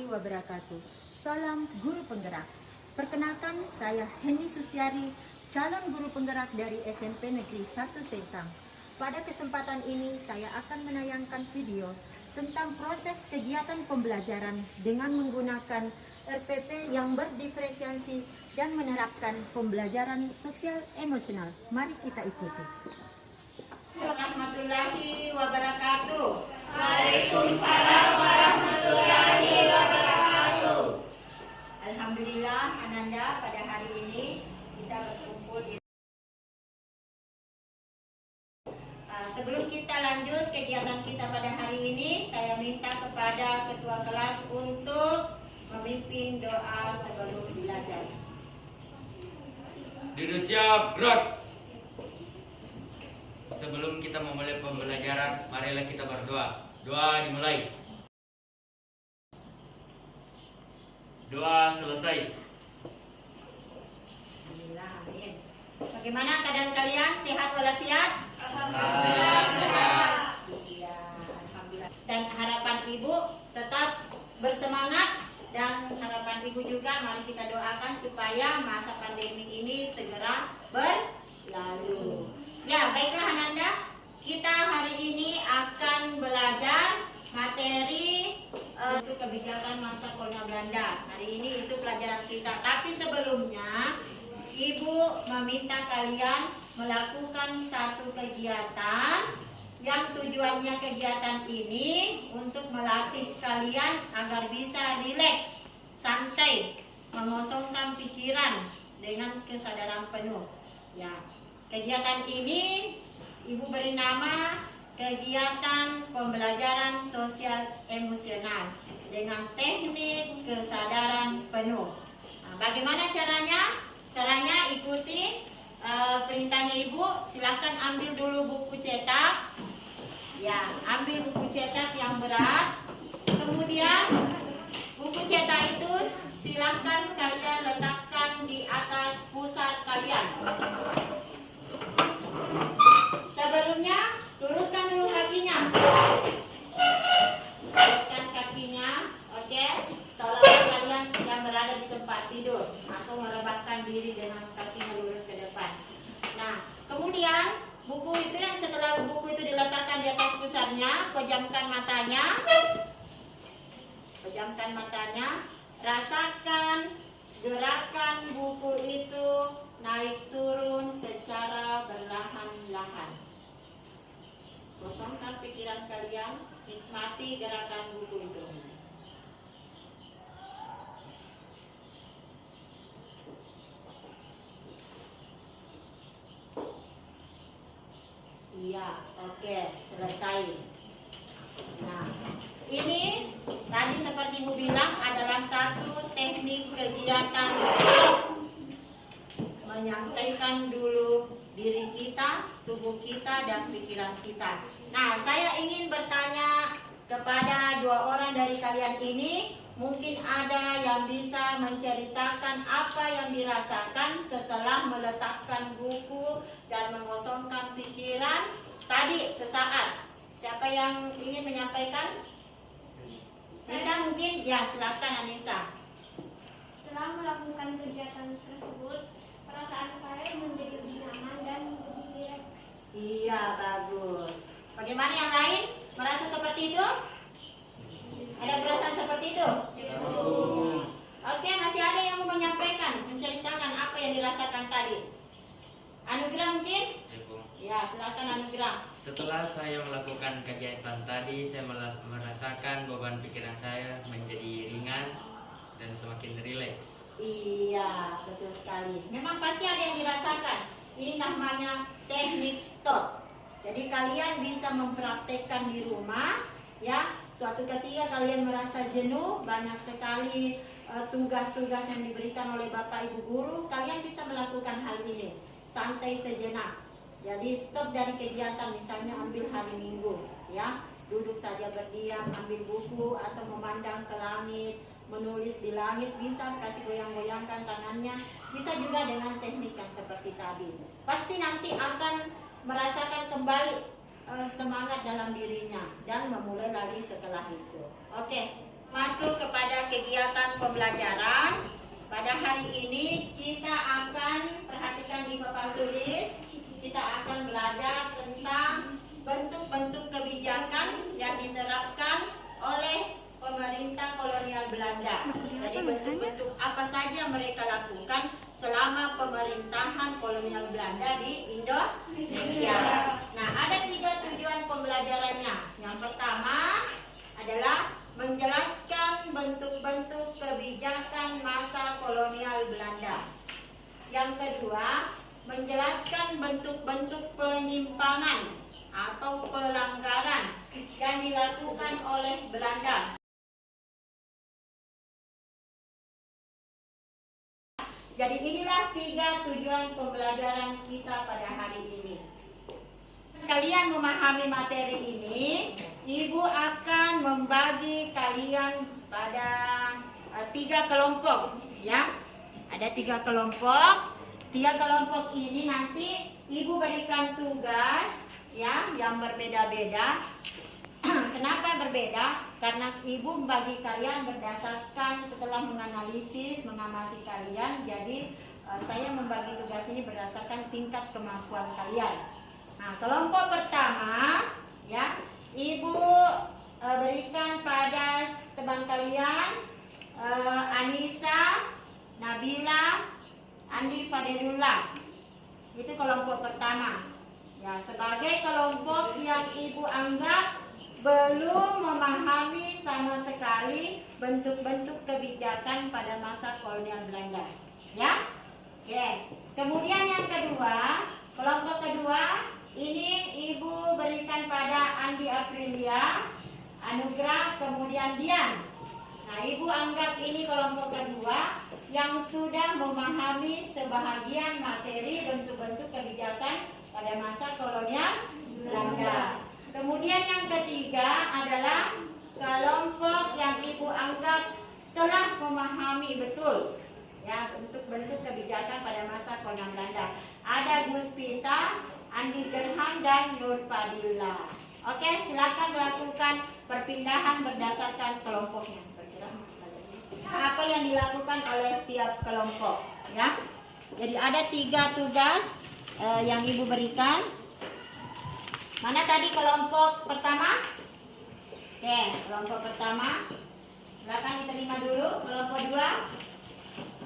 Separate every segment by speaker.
Speaker 1: wabarakatuh. Salam guru penggerak. Perkenalkan, saya Henny Sustiari, calon guru penggerak dari SMP Negeri 1 Sentang. Pada kesempatan ini saya akan menayangkan video tentang proses kegiatan pembelajaran dengan menggunakan RPP yang berdiferensiasi dan menerapkan pembelajaran sosial emosional. Mari kita ikuti.
Speaker 2: Warahmatullahi wabarakatuh.
Speaker 3: Waalaikumsalam warahmatullahi wabarakatuh.
Speaker 2: Alhamdulillah Ananda, pada hari ini kita berkumpul di sebelum kita lanjut kegiatan kita pada hari ini, saya minta kepada ketua kelas untuk memimpin doa sebelum belajar.
Speaker 3: Duduk siap, gerak. Sebelum kita memulai pembelajaran, marilah kita berdoa. Doa dimulai. Doa selesai.
Speaker 2: Alhamdulillah, amin. Bagaimana keadaan kalian? Sehat walafiat?
Speaker 3: Alhamdulillah sehat.
Speaker 2: Iya, alhamdulillah. Dan harapan ibu tetap bersemangat, dan harapan ibu juga mari kita doakan supaya masa pandemi ini segera berlalu. Ya, baiklah Ananda, kita hari ini akan belajar materi untuk kebijakan masa kolonial Belanda. Hari ini itu pelajaran kita. Tapi sebelumnya, ibu meminta kalian melakukan satu kegiatan yang tujuannya kegiatan ini untuk melatih kalian agar bisa rileks, santai, mengosongkan pikiran dengan kesadaran penuh. Ya. Kegiatan ini ibu beri nama kegiatan pembelajaran sosial emosional dengan teknik kesadaran penuh. Nah, bagaimana caranya? Caranya ikuti perintahnya ibu. Silahkan ambil dulu buku cetak. Ya, ambil buku cetak yang berat. Kemudian buku cetak itu silahkan kalian letakkan di atas pusar kalian. Sebelumnya, luruskan dulu kakinya. Luruskan kakinya, oke? Seolah-olah kalian sedang berada di tempat tidur atau merebahkan diri dengan kakinya lurus ke depan. Nah, kemudian buku itu yang setelah buku itu diletakkan di atas pusarnya, pejamkan matanya. Pejamkan matanya, rasakan gerakan buku itu naik turun secara perlahan-lahan. Kosongkan pikiran kalian, nikmati gerakan buku itu. Iya, oke, selesai. Nah, ini tadi seperti ibu bilang adalah satu teknik kegiatan menyampaikan dulu diri kita, tubuh kita, dan pikiran kita. Nah, saya ingin bertanya kepada dua orang dari kalian ini, mungkin ada yang bisa menceritakan apa yang dirasakan setelah meletakkan buku dan mengosongkan pikiran tadi sesaat. Siapa yang ingin menyampaikan? Nisa mungkin? Ya, silakan Anissa.
Speaker 4: Setelah melakukan kegiatan tersebut, perasaan saya menjadi lebih nyaman dan lebih rileks.
Speaker 2: Iya, bagus. Bagaimana yang lain? Merasa seperti itu? Ada perasaan seperti itu? Oke, masih ada yang mau menyampaikan, menceritakan apa yang dirasakan tadi? Anugerah mungkin? Ya, silakan Anugerah.
Speaker 3: Setelah saya melakukan kegiatan tadi, saya merasakan beban pikiran saya menjadi ringan dan semakin rileks.
Speaker 2: Iya, betul sekali. Memang pasti ada yang dirasakan. Ini namanya teknik stop. Jadi kalian bisa mempraktekkan di rumah, ya. Suatu ketika kalian merasa jenuh, banyak sekali tugas-tugas yang diberikan oleh Bapak Ibu guru, kalian bisa melakukan hal ini. Santai sejenak. Jadi stop dari kegiatan, misalnya ambil hari Minggu, ya. Duduk saja berdiam, ambil buku atau memandang ke langit, menulis di langit, bisa kasih goyang-goyangkan tangannya, bisa juga dengan teknik yang seperti tadi. Pasti nanti akan merasakan kembali semangat dalam dirinya dan memulai lagi setelah itu. Oke, Masuk kepada kegiatan pembelajaran. Pada hari ini kita akan perhatikan di papan tulis. Kita akan belajar tentang bentuk-bentuk kebijakan yang diterapkan oleh pemerintah kolonial Belanda. Jadi bentuk-bentuk apa saja mereka lakukan selama pemerintahan kolonial Belanda di Indonesia. Nah, ada 3 tujuan pembelajarannya. Yang pertama adalah menjelaskan bentuk-bentuk kebijakan masa kolonial Belanda. Yang kedua, menjelaskan bentuk-bentuk penyimpangan atau pelanggaran yang dilakukan oleh Belanda. Jadi inilah 3 tujuan pembelajaran kita pada hari ini. Kalian memahami materi ini, Ibu akan membagi kalian pada 3 kelompok, ya. Ada 3 kelompok. 3 kelompok ini nanti Ibu berikan tugas, ya, yang berbeda-beda. Kenapa berbeda? Karena Ibu membagi kalian berdasarkan setelah menganalisis, mengamati kalian. Jadi saya membagi tugas ini berdasarkan tingkat kemampuan kalian. Nah, kelompok pertama, ya, Ibu berikan pada teman kalian Anissa, Nabila, Andi Faderullah. Itu kelompok pertama. Ya, sebagai kelompok yang Ibu anggap belum memahami sama sekali bentuk-bentuk kebijakan pada masa kolonial Belanda. Ya? Oke. Kemudian yang kedua, kelompok kedua, ini Ibu berikan pada Andi Aprilia, Anugrah, kemudian Dian. Nah, Ibu anggap ini kelompok kedua yang sudah memahami sebahagian materi bentuk-bentuk kebijakan pada masa kolonial Belanda. Kemudian yang ketiga adalah kelompok yang Ibu anggap telah memahami betul, ya, bentuk-bentuk kebijakan pada masa kolonial Belanda. Ada Guspita, Andi Gerham, dan Nur Fadila. Oke, silakan melakukan perpindahan berdasarkan kelompoknya. Apa yang dilakukan oleh tiap kelompok, ya. Jadi ada 3 tugas yang Ibu berikan. Mana tadi kelompok pertama? Oke, kelompok pertama. Silakan diterima dulu. Kelompok 2.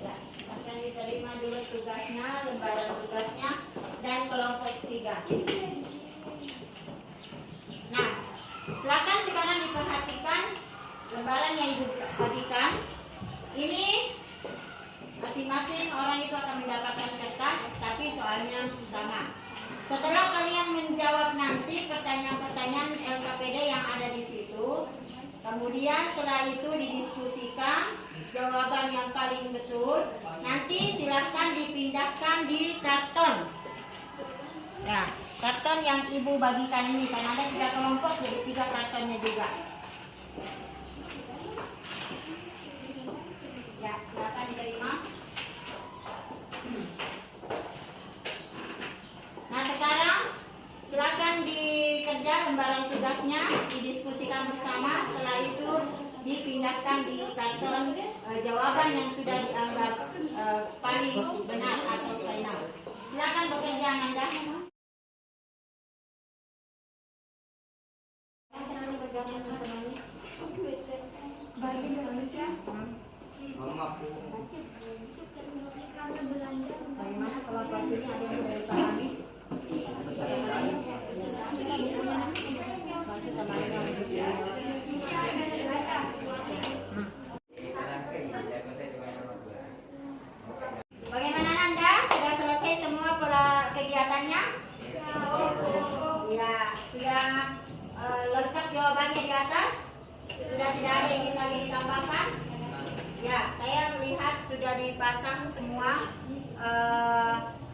Speaker 2: Ya, silakan diterima dulu tugasnya, lembaran tugasnya. Dan kelompok 3. Nah, silakan sekarang diperhatikan lembaran yang Ibu bagikan. Ini masing-masing orang itu akan mendapatkan kertas, tapi soalnya sama. Setelah kalian menjawab nanti pertanyaan-pertanyaan LKPD yang ada di situ, kemudian setelah itu didiskusikan jawaban yang paling betul, nanti silahkan dipindahkan di karton. Ya, karton yang Ibu bagikan ini, karena ada 3 kelompok, jadi 3 kartonnya juga. Ya, silakan diterima. Nah, sekarang silakan dikerja lembaran tugasnya, didiskusikan bersama. Setelah itu dipindahkan di karton jawaban yang sudah dianggap paling benar atau final. Silakan bekerja, Anda. Bagaimana kalau ini ada yang dari pahami? Bagaimana Anda? Sudah selesai semua pola kegiatannya? Ya, sudah lengkap jawabannya di atas? Sudah tidak ada yang ingin lagi ditambahkan? Ya, saya melihat sudah dipasang semua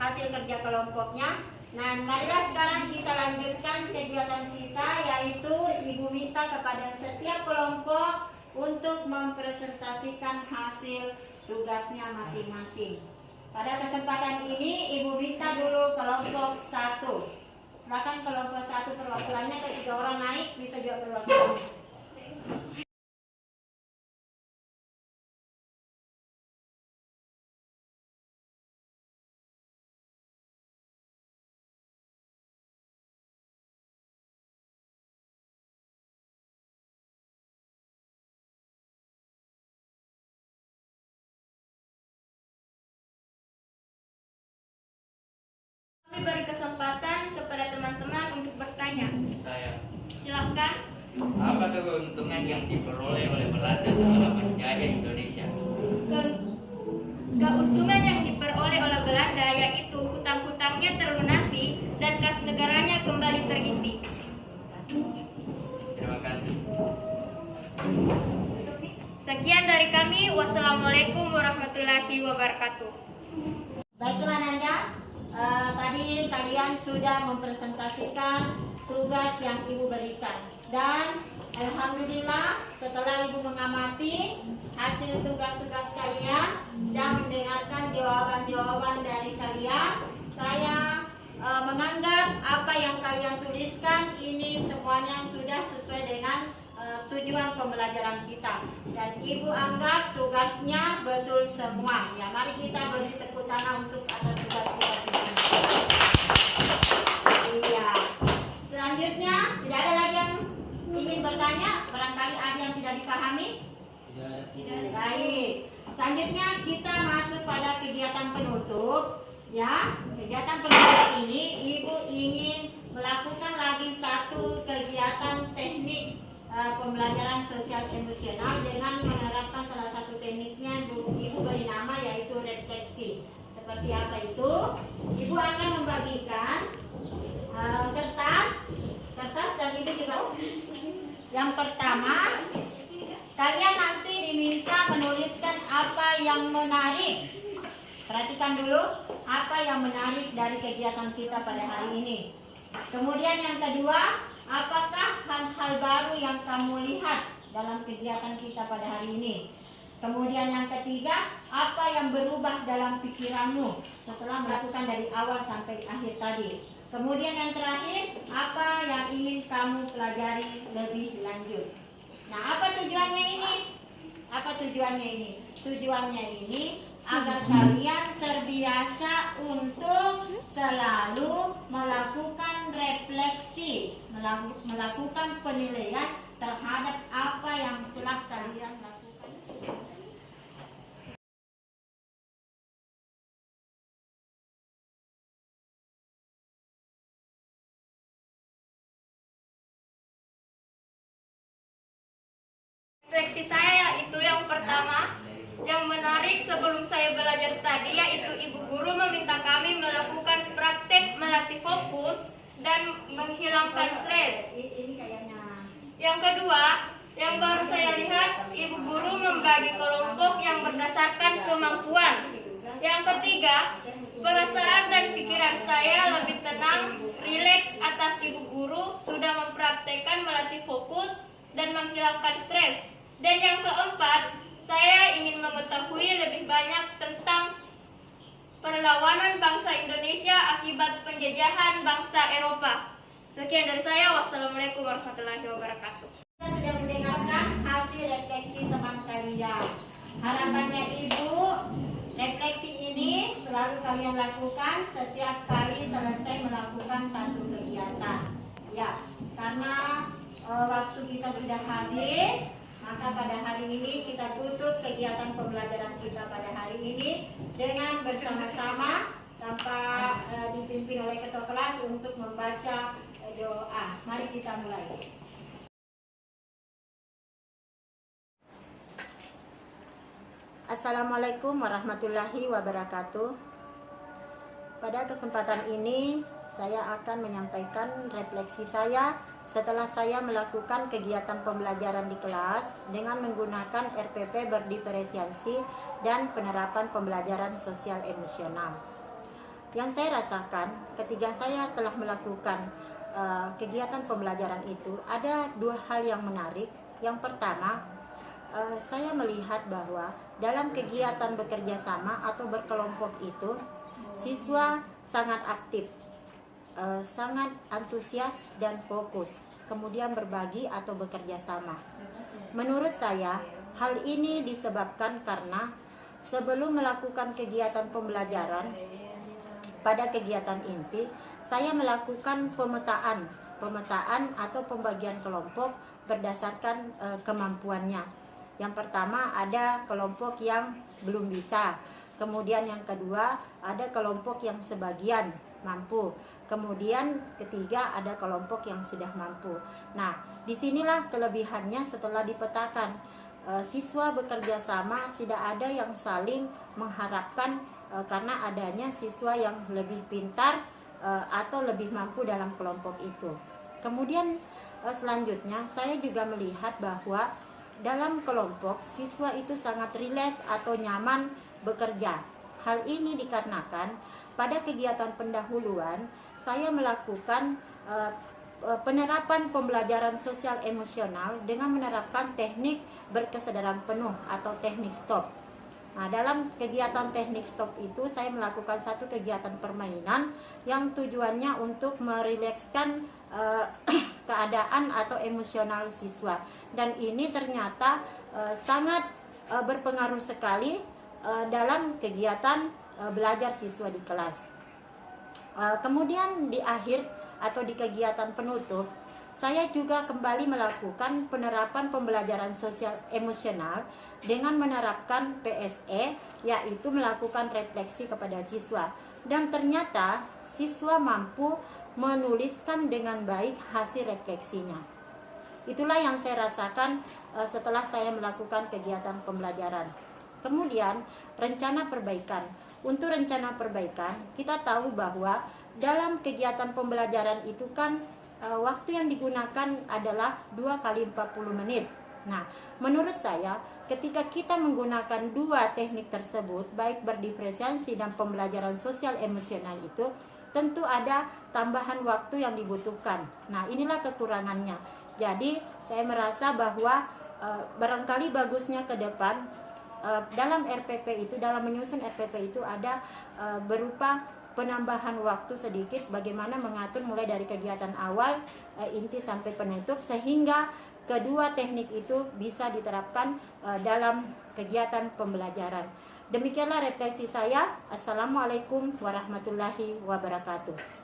Speaker 2: hasil kerja kelompoknya. Nah, marilah sekarang kita lanjutkan kegiatan kita, yaitu Ibu minta kepada setiap kelompok untuk mempresentasikan hasil tugasnya masing-masing. Pada kesempatan ini Ibu minta dulu kelompok 1. Silakan kelompok 1 perwakilannya, ke 3 orang naik bisa juga perwakilannya.
Speaker 4: beri kesempatan kepada teman-teman untuk bertanya.
Speaker 3: Saya.
Speaker 4: Silahkan.
Speaker 3: Apa keuntungan yang diperoleh oleh Belanda setelah menjajah Indonesia?
Speaker 4: Keuntungan yang diperoleh oleh Belanda yaitu hutang-hutangnya terlunasi dan kas negaranya kembali terisi.
Speaker 3: Terima kasih.
Speaker 4: Sekian dari kami. Wassalamualaikum warahmatullahi wabarakatuh.
Speaker 2: Baiklah Nanda, tadi kalian sudah mempresentasikan tugas yang Ibu berikan. Dan Alhamdulillah setelah Ibu mengamati hasil tugas-tugas kalian dan mendengarkan jawaban-jawaban dari kalian, saya menganggap apa yang kalian tuliskan ini semuanya sudah sesuai dengan tujuan pembelajaran kita. Dan Ibu anggap tugasnya betul semua. Ya, mari kita beri tepuk tangan untuk atas tugas-tugas ini. Iya. Selanjutnya, tidak ada lagi yang ingin bertanya? Barangkali ada yang tidak dipahami? Tidak. Baik. Selanjutnya kita masuk pada kegiatan penutup. Ya, kegiatan penutup ini Ibu ingin melakukan lagi satu kegiatan teknik pembelajaran sosial emosional dengan menerapkan salah satu tekniknya Ibu beri nama yaitu refleksi. Seperti apa itu? Ibu akan membagikan kertas dan Ibu juga. Yang pertama, kalian nanti diminta menuliskan apa yang menarik. Perhatikan dulu apa yang menarik dari kegiatan kita pada hari ini. Kemudian yang kedua, apakah hal-hal baru yang kamu lihat dalam kegiatan kita pada hari ini? Kemudian yang ketiga, apa yang berubah dalam pikiranmu setelah melakukan dari awal sampai akhir tadi? Kemudian yang terakhir, apa yang ingin kamu pelajari lebih lanjut? Nah, apa tujuannya ini? Apa tujuannya ini? Tujuannya ini agar kalian terbiasa untuk selalu melakukan refleksi, melakukan penilaian terhadap apa yang telah kalian lakukan.
Speaker 4: Refleksi saya itu yang pertama, yang menarik sebelum saya belajar tadi yaitu ibu guru meminta kami melakukan praktek melatih fokus dan menghilangkan stres. Yang kedua, yang baru saya lihat, ibu guru membagi kelompok yang berdasarkan kemampuan. Yang ketiga, perasaan dan pikiran saya lebih tenang, rileks atas ibu guru sudah mempraktekkan melatih fokus dan menghilangkan stres. Dan yang keempat, saya ingin mengetahui lebih banyak tentang perlawanan bangsa Indonesia akibat penjajahan bangsa Eropa. Sekian dari saya. Wassalamualaikum warahmatullahi wabarakatuh.
Speaker 2: Kita sudah mendengarkan hasil refleksi teman kalian. Harapannya Ibu, refleksi ini selalu kalian lakukan setiap kali selesai melakukan satu kegiatan. Ya, karena waktu kita sudah habis, maka pada hari ini kita tutup kegiatan pembelajaran kita pada hari ini dengan bersama-sama tanpa dipimpin oleh ketua kelas untuk membaca doa. Mari kita mulai. Assalamualaikum warahmatullahi wabarakatuh. Pada kesempatan ini saya akan menyampaikan refleksi saya setelah saya melakukan kegiatan pembelajaran di kelas dengan menggunakan RPP berdiferensiasi dan penerapan pembelajaran sosial emosional. Yang saya rasakan ketika saya telah melakukan kegiatan pembelajaran itu, ada dua hal yang menarik. Yang pertama, saya melihat bahwa dalam kegiatan bekerja sama atau berkelompok itu, siswa sangat aktif, sangat antusias dan fokus, kemudian berbagi atau bekerja sama. Menurut saya, hal ini disebabkan karena sebelum melakukan kegiatan pembelajaran, pada kegiatan inti, saya melakukan pemetaan atau pembagian kelompok berdasarkan kemampuannya. Yang pertama, ada kelompok yang belum bisa. Kemudian yang kedua, ada kelompok yang sebagian
Speaker 1: mampu. Kemudian ketiga ada kelompok yang sudah mampu. Nah, disinilah kelebihannya setelah dipetakan. Siswa bekerja sama, tidak ada yang saling mengharapkan karena adanya siswa yang lebih pintar atau lebih mampu dalam kelompok itu. Kemudian selanjutnya saya juga melihat bahwa dalam kelompok siswa itu sangat rileks atau nyaman bekerja. Hal ini dikarenakan pada kegiatan pendahuluan saya melakukan penerapan pembelajaran sosial emosional dengan menerapkan teknik berkesadaran penuh atau teknik stop. Nah, dalam kegiatan teknik stop itu saya melakukan satu kegiatan permainan yang tujuannya untuk merilekskan keadaan atau emosional siswa, dan ini ternyata sangat berpengaruh sekali dalam kegiatan belajar siswa di kelas. Kemudian di akhir atau di kegiatan penutup, saya juga kembali melakukan penerapan pembelajaran sosial emosional dengan menerapkan PSE, yaitu melakukan refleksi kepada siswa. Dan ternyata siswa mampu menuliskan dengan baik hasil refleksinya. Itulah yang saya rasakan setelah saya melakukan kegiatan pembelajaran. Kemudian rencana perbaikan. Untuk rencana perbaikan, kita tahu bahwa dalam kegiatan pembelajaran itu kan waktu yang digunakan adalah 2 kali 40 menit. Nah, menurut saya ketika kita menggunakan dua teknik tersebut, baik berdiferensiasi dan pembelajaran sosial emosional itu, tentu ada tambahan waktu yang dibutuhkan. Nah, inilah kekurangannya. Jadi, saya merasa bahwa barangkali bagusnya ke depan dalam RPP itu, dalam menyusun RPP itu ada berupa penambahan waktu sedikit bagaimana mengatur mulai dari kegiatan awal, inti sampai penutup, sehingga kedua teknik itu bisa diterapkan dalam kegiatan pembelajaran. Demikianlah refleksi saya. Assalamualaikum warahmatullahi wabarakatuh.